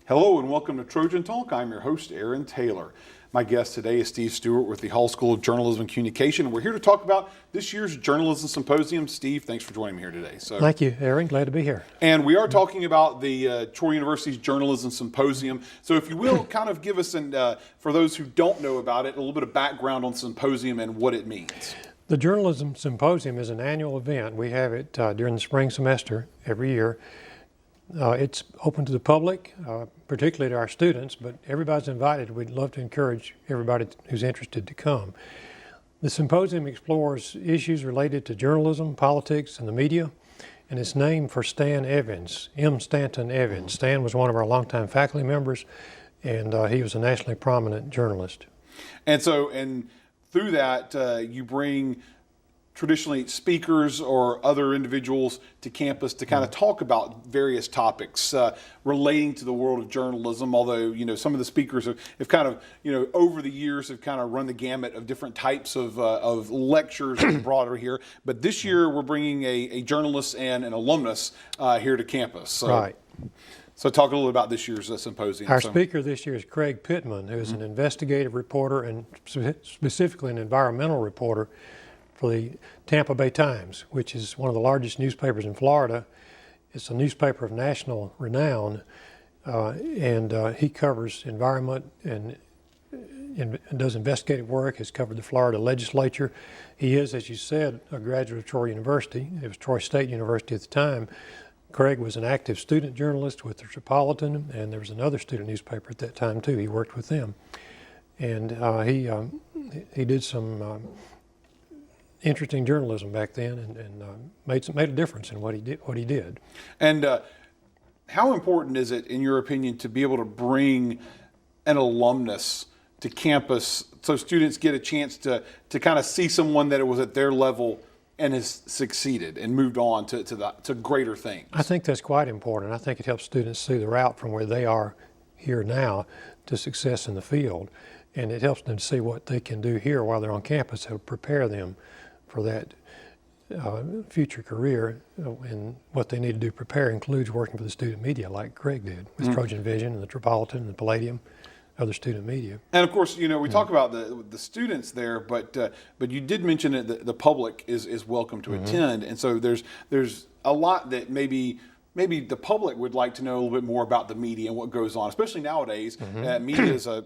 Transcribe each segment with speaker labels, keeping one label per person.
Speaker 1: Hello and welcome to Trojan Talk. I'm your host, Aaron Taylor. My guest today is Stewart with the Hall School of Journalism and Communication. We're here to talk about this year's Journalism Symposium. Steve, thanks for joining me here today.
Speaker 2: Thank you, Aaron. Glad to be here.
Speaker 1: And we are talking about the Troy University's Journalism Symposium. So if you will, kind of give us, for those who don't know about it, a little bit of background on the symposium and what it means.
Speaker 2: The Journalism Symposium is an annual event. We have it during the spring semester every year. It's open to the public, particularly to our students, but everybody's invited. We'd love to encourage everybody who's interested to come. The symposium explores issues related to journalism, politics, and the media, and it's named for Stan Evans, M. Stanton Evans. Stan was one of our longtime faculty members, and he was a nationally prominent journalist.
Speaker 1: And so, through that, you bring traditionally speakers or other individuals to campus to kind of talk about various topics relating to the world of journalism, although, some of the speakers have kind of, over the years have kind of run the gamut of different types of lectures broader here. But this year we're bringing a journalist and an alumnus here to campus.
Speaker 2: Right.
Speaker 1: So talk a little about this year's symposium.
Speaker 2: Our speaker this year is Pittman, who is an investigative reporter and specifically an environmental reporter for the Tampa Bay Times, which is one of the largest newspapers in Florida. It's a newspaper of national renown, and he covers environment and does investigative work. Has covered the Florida legislature. He is, as you said, a graduate of Troy University. It was Troy State University at the time. Craig was an active student journalist with the Metropolitan, and there was another student newspaper at that time too. He worked with them, and he did some interesting journalism back then, and made a difference in what he did.
Speaker 1: And how important is it, in your opinion, to be able to bring an alumnus to campus so students get a chance to kind of see someone that was at their level and has succeeded and moved on to greater things?
Speaker 2: I think that's quite important. I think it helps students see the route from where they are here now to success in the field, and it helps them see what they can do here while they're on campus to prepare them for that future career. And what they need to do to prepare includes working for the student media like Craig did with TrojanVision and the Metropolitan and the Palladium, other student media.
Speaker 1: And of course, we talk about the students there, but you did mention that the public is welcome to attend, and so there's a lot that maybe the public would like to know a little bit more about the media and what goes on, especially nowadays. Media is a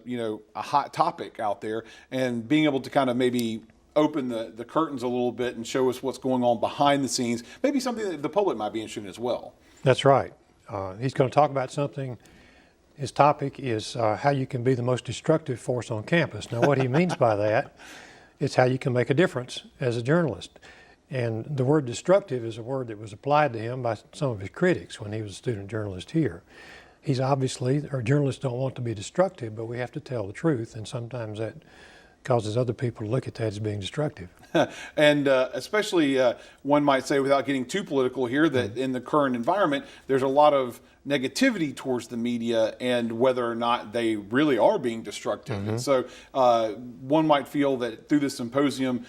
Speaker 1: hot topic out there, and being able to kind of maybe open the curtains a little bit and show us what's going on behind the scenes, maybe something that the public might be interested in as well.
Speaker 2: That's right. He's going to talk about something. His topic is how you can be the most destructive force on campus. Now, what he means by that is how you can make a difference as a journalist. And the word destructive is a word that was applied to him by some of his critics when he was a student journalist here. Our journalists don't want to be destructive, but we have to tell the truth, and sometimes that causes other people to look at that as being destructive.
Speaker 1: And especially, one might say, without getting too political here, that in the current environment, there's a lot of negativity towards the media and whether or not they really are being destructive. And so one might feel that through this symposium,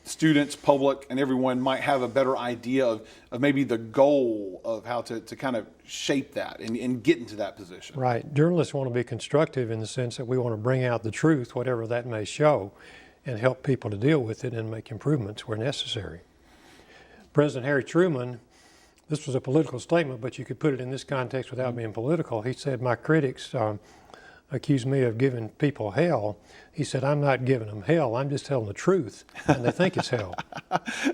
Speaker 1: students, public, and everyone might have a better idea of maybe the goal of how to kind of shape that and get into that position.
Speaker 2: Right. Journalists want to be constructive in the sense that we want to bring out the truth, whatever that may show, and help people to deal with it and make improvements where necessary. President Harry Truman, this was a political statement, but you could put it in this context without being political. He said, "My critics accuse me of giving people hell." He said, "I'm not giving them hell, I'm just telling the truth, and they think it's hell."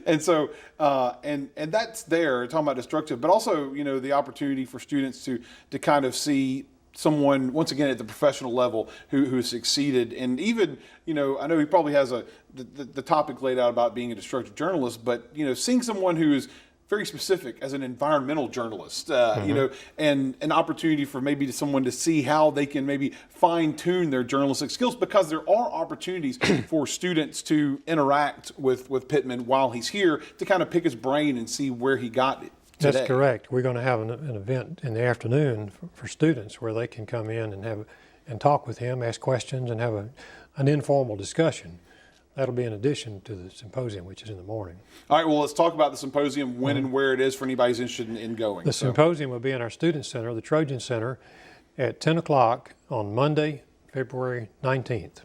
Speaker 1: And so, and that's there, talking about destructive, but also, the opportunity for students to kind of see someone, once again, at the professional level who succeeded. And even, I know he probably has the topic laid out about being a destructive journalist, but, seeing someone who is very specific as an environmental journalist, and an opportunity for maybe someone to see how they can maybe fine tune their journalistic skills, because there are opportunities for students to interact with Pittman while he's here to kind of pick his brain and see where he got it today.
Speaker 2: That's correct. We're going to have an event in the afternoon for students where they can come in and talk with him, ask questions, and have an informal discussion. That'll be in addition to the symposium, which is in the morning.
Speaker 1: All right, well, let's talk about the symposium, when and where it is for anybody who's interested in going.
Speaker 2: The symposium will be in our Student Center, the Trojan Center, at 10 o'clock on Monday, February 19th.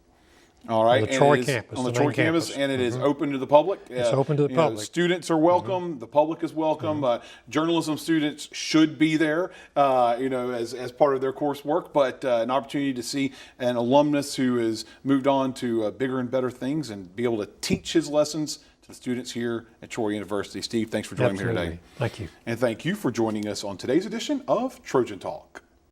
Speaker 1: All right,
Speaker 2: On the
Speaker 1: and
Speaker 2: Troy
Speaker 1: it is
Speaker 2: campus,
Speaker 1: on the
Speaker 2: the
Speaker 1: Troy
Speaker 2: main
Speaker 1: campus,
Speaker 2: campus.
Speaker 1: and it is open to the public.
Speaker 2: It's open to the
Speaker 1: You know,
Speaker 2: public.
Speaker 1: students are welcome. The public is welcome. Journalism students should be there, as part of their coursework. But an opportunity to see an alumnus who has moved on to bigger and better things and be able to teach his lessons to the students here at Troy University. Steve, thanks for joining me here today.
Speaker 2: Thank you.
Speaker 1: And thank you for joining us on today's edition of Trojan Talk.